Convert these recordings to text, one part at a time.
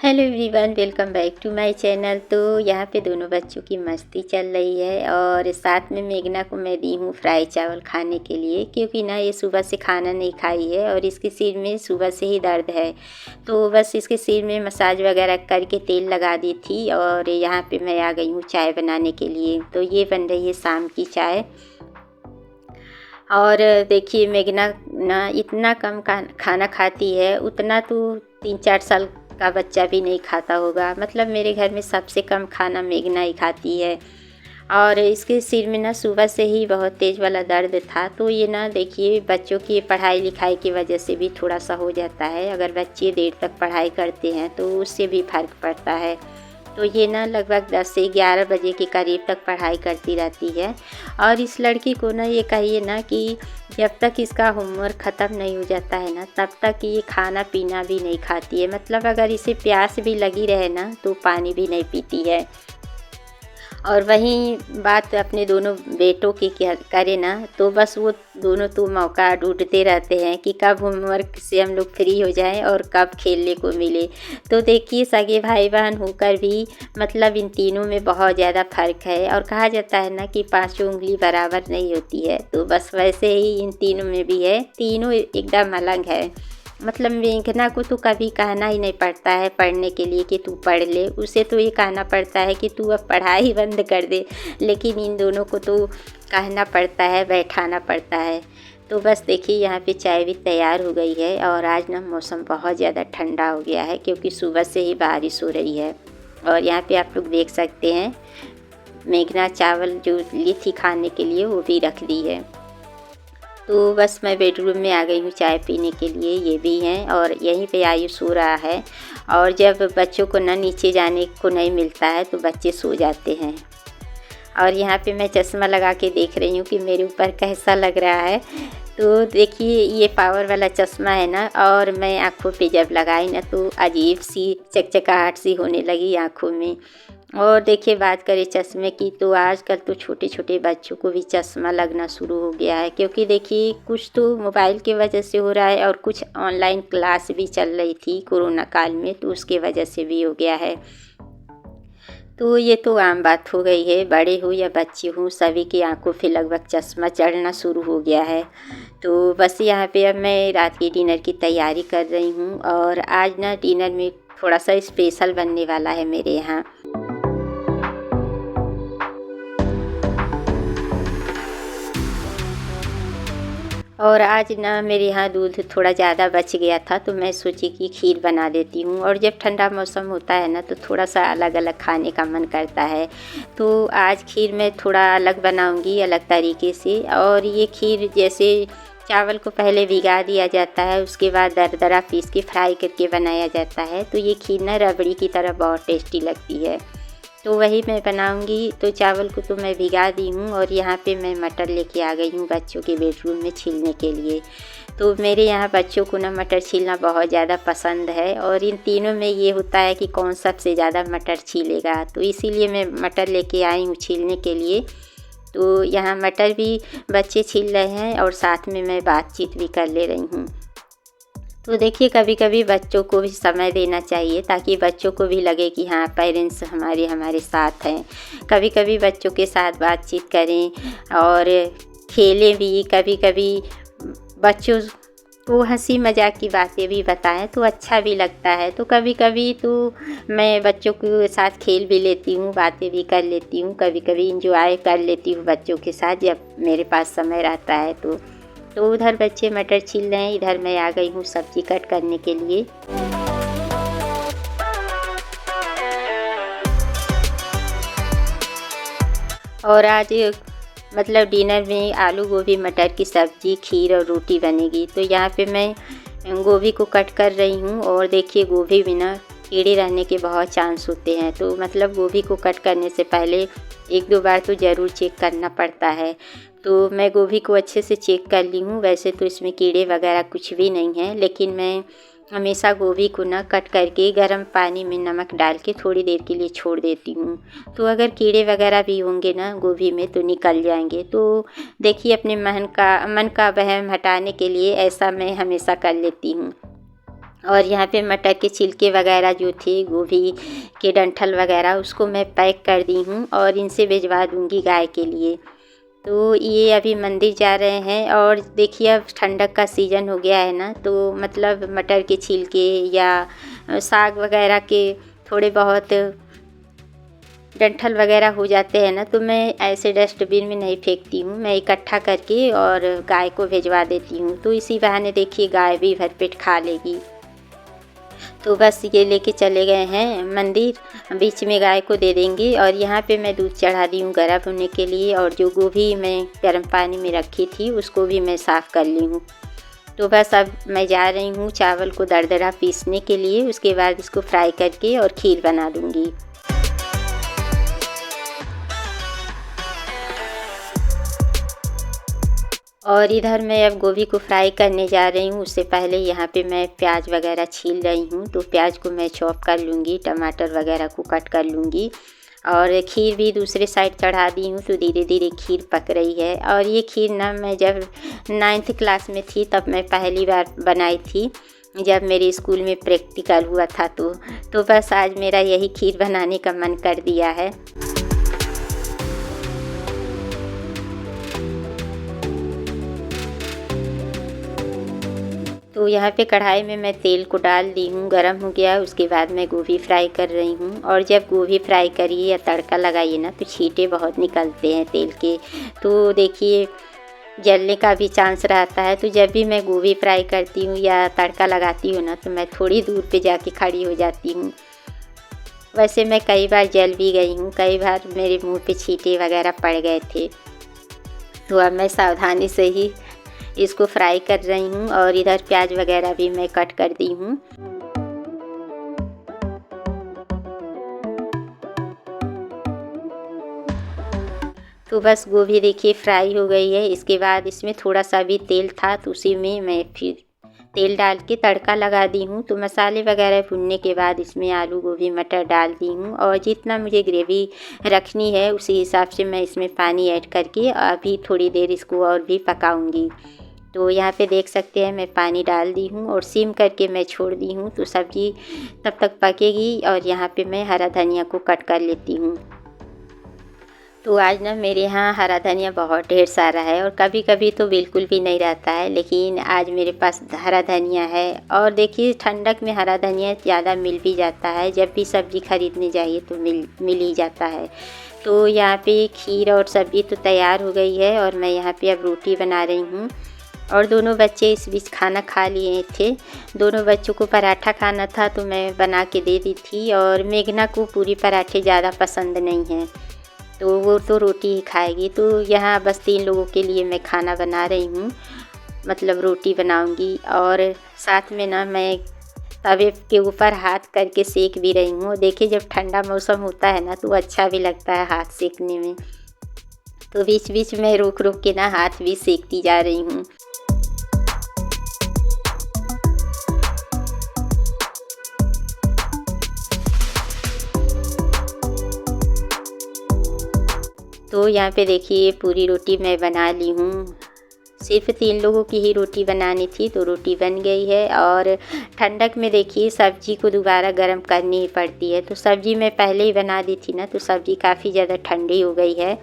Hello everyone, welcome back to my channel. तो यहाँ पे दोनों बच्चों की मस्ती चल रही है और साथ में मेघना को मैं दी हूँ फ्राई चावल खाने के लिए, क्योंकि ना ये सुबह से खाना नहीं खाई है और इसके सिर में सुबह से ही दर्द है। तो बस इसके सिर में मसाज वगैरह करके तेल लगा दी थी और यहाँ पे मैं आ गई हूँ चाय बनाने के लिए। तो ये बन रही है शाम की चाय। और देखिए मेघना ना इतना कम खाना खाती है, उतना तो 3-4 साल का बच्चा भी नहीं खाता होगा। मतलब मेरे घर में सबसे कम खाना मेघना ही खाती है। और इसके सिर में ना सुबह से ही बहुत तेज़ वाला दर्द था। तो ये ना देखिए बच्चों की पढ़ाई लिखाई की वजह से भी थोड़ा सा हो जाता है। अगर बच्चे देर तक पढ़ाई करते हैं तो उससे भी फ़र्क पड़ता है। तो ये ना लगभग 10 से 11 बजे के करीब तक पढ़ाई करती रहती है। और इस लड़की को ना ये कहिए ना कि जब तक इसका होमवर्क ख़त्म नहीं हो जाता है ना, तब तक ये खाना पीना भी नहीं खाती है। मतलब अगर इसे प्यास भी लगी रहे ना तो पानी भी नहीं पीती है। और वहीं बात अपने दोनों बेटों की क्या करें ना, तो बस वो दोनों तो मौका ढूंढते रहते हैं कि कब होमवर्क से हम लोग फ्री हो जाएं और कब खेलने को मिले। तो देखिए सगे भाई बहन होकर भी मतलब इन तीनों में बहुत ज़्यादा फ़र्क है। और कहा जाता है ना कि पांचों उंगली बराबर नहीं होती है, तो बस वैसे ही इन तीनों में भी है। तीनों एकदम अलग है। मतलब मेघना को तो कभी कहना ही नहीं पड़ता है पढ़ने के लिए कि तू पढ़ ले, उसे तो ये कहना पड़ता है कि तू अब पढ़ाई बंद कर दे। लेकिन इन दोनों को तो कहना पड़ता है, बैठाना पड़ता है। तो बस देखिए यहाँ पे चाय भी तैयार हो गई है। और आज ना मौसम बहुत ज़्यादा ठंडा हो गया है, क्योंकि सुबह से ही बारिश हो रही है। और यहाँ पे आप लोग देख सकते हैं मेघना चावल जो ली थी खाने के लिए वो भी रख दी है। तो बस मैं बेडरूम में आ गई हूँ चाय पीने के लिए। ये भी हैं और यहीं पे आयुष सो रहा है। और जब बच्चों को ना नीचे जाने को नहीं मिलता है तो बच्चे सो जाते हैं। और यहाँ पे मैं चश्मा लगा के देख रही हूँ कि मेरे ऊपर कैसा लग रहा है। तो देखिए ये पावर वाला चश्मा है ना, और मैं आँखों पे जब लगाई ना तो अजीब सी चकचकाहट सी होने लगी आँखों में। और देखिए बात करें चश्मे की, तो आजकल तो छोटे छोटे बच्चों को भी चश्मा लगना शुरू हो गया है। क्योंकि देखिए कुछ तो मोबाइल की वजह से हो रहा है और कुछ ऑनलाइन क्लास भी चल रही थी कोरोना काल में, तो उसके वजह से भी हो गया है। तो ये तो आम बात हो गई है, बड़े हो या बच्चे हो सभी की आंखों पे लगभग चश्मा चढ़ना शुरू हो गया है। तो बस यहाँ पे अब मैं रात के डिनर की तैयारी कर रही हूँ। और आज ना डिनर में थोड़ा सा स्पेशल बनने वाला है मेरे यहाँ। और आज ना मेरे यहाँ दूध थोड़ा ज़्यादा बच गया था, तो मैं सोची कि खीर बना देती हूँ। और जब ठंडा मौसम होता है ना तो थोड़ा सा अलग अलग खाने का मन करता है। तो आज खीर मैं थोड़ा अलग बनाऊँगी, अलग तरीके से। और ये खीर जैसे चावल को पहले भिगा दिया जाता है, उसके बाद दरदरा पीस के फ्राई करके बनाया जाता है। तो ये खीर ना रबड़ी की तरह बहुत टेस्टी लगती है। तो वही मैं बनाऊंगी। तो चावल को तो मैं भिगा दी हूँ और यहाँ पे मैं मटर लेके आ गई हूँ बच्चों के बेडरूम में छीलने के लिए। तो मेरे यहाँ बच्चों को ना मटर छीलना बहुत ज़्यादा पसंद है। और इन तीनों में ये होता है कि कौन सबसे ज़्यादा मटर छीलेगा, तो इसीलिए मैं मटर लेके आई हूँ छीलने के लिए। तो यहाँ मटर भी बच्चे छील रहे हैं और साथ में मैं बातचीत भी कर ले रही हूँ। तो देखिए कभी कभी बच्चों को भी समय देना चाहिए, ताकि बच्चों को भी लगे कि हाँ पेरेंट्स हमारे हमारे साथ हैं। कभी कभी बच्चों के साथ बातचीत करें और खेलें भी। कभी कभी बच्चों को हंसी मजाक की बातें भी बताएं तो अच्छा भी लगता है। तो कभी कभी तो मैं बच्चों के साथ खेल भी लेती हूँ, बातें भी कर लेती हूँ। कभी कभी इंजॉय कर लेती हूँ बच्चों के साथ जब मेरे पास समय रहता है। तो उधर बच्चे मटर छील रहे हैं, इधर मैं आ गई हूँ सब्जी कट करने के लिए। और आज मतलब डिनर में आलू गोभी मटर की सब्ज़ी, खीर और रोटी बनेगी। तो यहाँ पे मैं गोभी को कट कर रही हूँ। और देखिए गोभी में ना कीड़े रहने के बहुत चांस होते हैं, तो मतलब गोभी को कट करने से पहले 1-2 बार तो ज़रूर चेक करना पड़ता है। तो मैं गोभी को अच्छे से चेक कर ली हूँ। वैसे तो इसमें कीड़े वगैरह कुछ भी नहीं हैं, लेकिन मैं हमेशा गोभी को ना कट करके गर्म पानी में नमक डाल के थोड़ी देर के लिए छोड़ देती हूँ। तो अगर कीड़े वगैरह भी होंगे ना गोभी में तो निकल जाएंगे। तो देखिए अपने मन का वहम हटाने के लिए ऐसा मैं हमेशा कर लेती हूँ। और यहाँ पे मटर के छिलके वगैरह जो थे, गोभी के डंठल वगैरह, उसको मैं पैक कर दी हूँ और इनसे भिजवा दूँगी गाय के लिए। तो ये अभी मंदिर जा रहे हैं। और देखिए अब ठंडक का सीज़न हो गया है ना, तो मतलब मटर के छिलके या साग वगैरह के थोड़े बहुत डंठल वगैरह हो जाते हैं ना, तो मैं ऐसे डस्टबिन में नहीं फेंकती हूँ, मैं इकट्ठा करके और गाय को भिजवा देती हूँ। तो इसी बहाने देखिए गाय भी भरपेट खा लेगी। तो बस ये लेके चले गए हैं मंदिर, बीच में गाय को दे देंगे। और यहाँ पे मैं दूध चढ़ा दी हूँ गर्म होने के लिए, और जो गोभी मैं गर्म पानी में रखी थी उसको भी मैं साफ़ कर ली हूँ। तो बस अब मैं जा रही हूँ चावल को दरदरा पीसने के लिए, उसके बाद इसको फ्राई करके और खीर बना दूँगी। और इधर मैं अब गोभी को फ्राई करने जा रही हूँ। उससे पहले यहाँ पे मैं प्याज वगैरह छील रही हूँ, तो प्याज को मैं चॉप कर लूँगी, टमाटर वगैरह को कट कर लूँगी। और खीर भी दूसरे साइड चढ़ा दी हूँ, तो धीरे धीरे खीर पक रही है। और ये खीर ना मैं जब 9th क्लास में थी तब मैं पहली बार बनाई थी, जब मेरे स्कूल में प्रैक्टिकल हुआ था। तो बस आज मेरा यही खीर बनाने का मन कर दिया है। तो यहाँ पे कढ़ाई में मैं तेल को डाल दी हूँ, गरम हो गया। उसके बाद मैं गोभी फ्राई कर रही हूँ। और जब गोभी फ्राई करिए या तड़का लगाइए ना, तो छींटे बहुत निकलते हैं तेल के, तो देखिए जलने का भी चांस रहता है। तो जब भी मैं गोभी फ्राई करती हूँ या तड़का लगाती हूँ ना, तो मैं थोड़ी दूर पे जाके खड़ी हो जाती हूँ। वैसे मैं कई बार जल भी गई हूँ, कई बार मेरे मुँह पे छींटे वगैरह पड़ गए थे। तो अब मैं सावधानी से ही इसको फ्राई कर रही हूँ। और इधर प्याज वगैरह भी मैं कट कर दी हूँ। तो बस गोभी देखिए फ्राई हो गई है। इसके बाद इसमें थोड़ा सा भी तेल था, तो उसी में मैं फिर तेल डाल के तड़का लगा दी हूँ। तो मसाले वगैरह भुनने के बाद इसमें आलू गोभी मटर डाल दी हूँ। और जितना मुझे ग्रेवी रखनी है उसी हिसाब से मैं इसमें पानी ऐड करके अभी थोड़ी देर इसको और भी पकाऊंगी। तो यहाँ पे देख सकते हैं मैं पानी डाल दी हूँ और सिम करके मैं छोड़ दी हूँ, तो सब्ज़ी तब तक पकेगी। और यहाँ पे मैं हरा धनिया को कट कर लेती हूँ। तो आज ना मेरे यहाँ हरा धनिया बहुत ढेर सारा है, और कभी कभी तो बिल्कुल भी नहीं रहता है, लेकिन आज मेरे पास हरा धनिया है। और देखिए ठंडक में हरा धनिया ज़्यादा मिल भी जाता है, जब भी सब्ज़ी खरीदने जाइए तो मिल ही जाता है। तो यहाँ पे खीर और सब्ज़ी तो तैयार हो गई है, और मैं यहाँ पे अब रोटी बना रही हूँ। और दोनों बच्चे इस बीच खाना खा लिए थे। दोनों बच्चों को पराठा खाना था, तो मैं बना के दे दी थी। और मेघना को पूरी पराठे ज़्यादा पसंद नहीं हैं, तो वो तो रोटी ही खाएगी। तो यहाँ बस 3 लोगों के लिए मैं खाना बना रही हूँ, मतलब रोटी बनाऊँगी। और साथ में ना मैं तवे के ऊपर हाथ करके सेक भी रही हूँ। देखिए जब ठंडा मौसम होता है ना, तो अच्छा भी लगता है हाथ सेकने में। तो बीच बीच में रुक रुक के ना हाथ भी सेकती जा रही हूँ। तो यहाँ पे देखिए पूरी रोटी मैं बना ली हूँ। सिर्फ 3 लोगों की ही रोटी बनानी थी, तो रोटी बन गई है। और ठंडक में देखिए सब्ज़ी को दोबारा गर्म करनी ही पड़ती है। तो सब्ज़ी मैं पहले ही बना दी थी ना, तो सब्ज़ी काफ़ी ज़्यादा ठंडी हो गई है।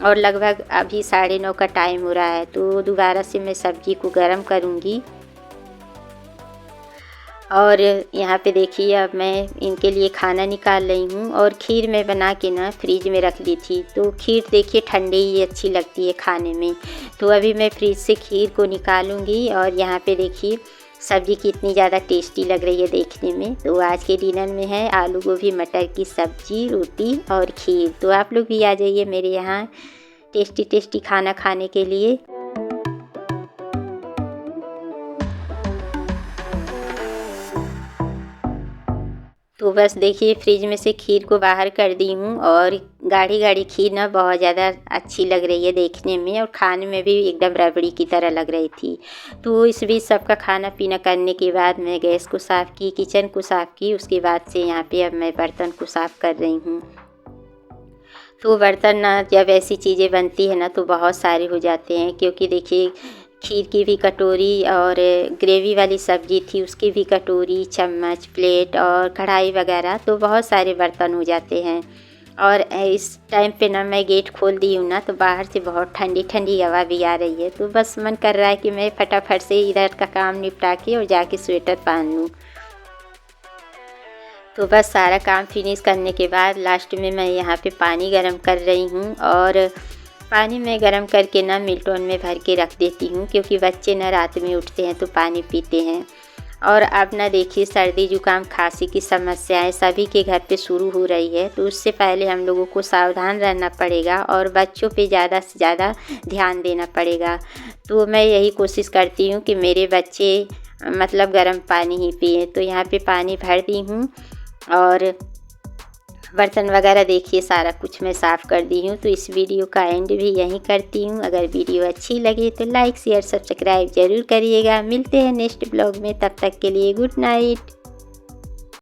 और लगभग अभी 9:30 का टाइम हो रहा है, तो दोबारा से मैं सब्ज़ी को गर्म करूँगी। और यहाँ पे देखिए अब मैं इनके लिए खाना निकाल रही हूँ। और खीर मैं बना के ना फ्रिज में रख दी थी, तो खीर देखिए ठंडी ही अच्छी लगती है खाने में। तो अभी मैं फ्रिज से खीर को निकालूंगी। और यहाँ पे देखिए सब्ज़ी कितनी ज़्यादा टेस्टी लग रही है देखने में। तो आज के डिनर में है आलू गोभी मटर की सब्ज़ी, रोटी और खीर। तो आप लोग भी आ जाइए मेरे यहाँ टेस्टी टेस्टी खाना खाने के लिए। तो बस देखिए फ्रिज में से खीर को बाहर कर दी हूँ। और गाढ़ी गाढ़ी खीर ना बहुत ज़्यादा अच्छी लग रही है देखने में, और खाने में भी एकदम रबड़ी की तरह लग रही थी। तो इस बीच सबका खाना पीना करने के बाद मैं गैस को साफ़ की, किचन को साफ़ की। उसके बाद से यहाँ पे अब मैं बर्तन को साफ़ कर रही हूँ। तो बर्तन ना जब ऐसी चीज़ें बनती है ना, तो बहुत सारे हो जाते हैं, क्योंकि देखिए खीर की भी कटोरी और ग्रेवी वाली सब्ज़ी थी उसकी भी कटोरी, चम्मच, प्लेट और कढ़ाई वगैरह, तो बहुत सारे बर्तन हो जाते हैं। और इस टाइम पे ना मैं गेट खोल दी हूँ ना, तो बाहर से बहुत ठंडी ठंडी हवा भी आ रही है, तो बस मन कर रहा है कि मैं फटाफट से इधर का काम निपटा के और जाके स्वेटर पहन लूँ। तो बस सारा काम फिनिश करने के बाद लास्ट में मैं यहाँ पे पानी गरम कर रही हूँ, और पानी में गरम करके ना मिल्टन में भर के रख देती हूँ, क्योंकि बच्चे ना रात में उठते हैं तो पानी पीते हैं। और अब ना देखिए सर्दी जुकाम खांसी की समस्याएं सभी के घर पे शुरू हो रही है, तो उससे पहले हम लोगों को सावधान रहना पड़ेगा और बच्चों पे ज़्यादा से ज़्यादा ध्यान देना पड़ेगा। तो मैं यही कोशिश करती हूँ कि मेरे बच्चे मतलब गर्म पानी ही पिए। तो यहाँ पे पानी भर दी हूँ और बर्तन वगैरह देखिए सारा कुछ मैं साफ़ कर दी हूँ। तो इस वीडियो का एंड भी यहीं करती हूँ। अगर वीडियो अच्छी लगे तो लाइक शेयर सब्सक्राइब ज़रूर करिएगा। मिलते हैं नेक्स्ट ब्लॉग में, तब तक के लिए गुड नाइट।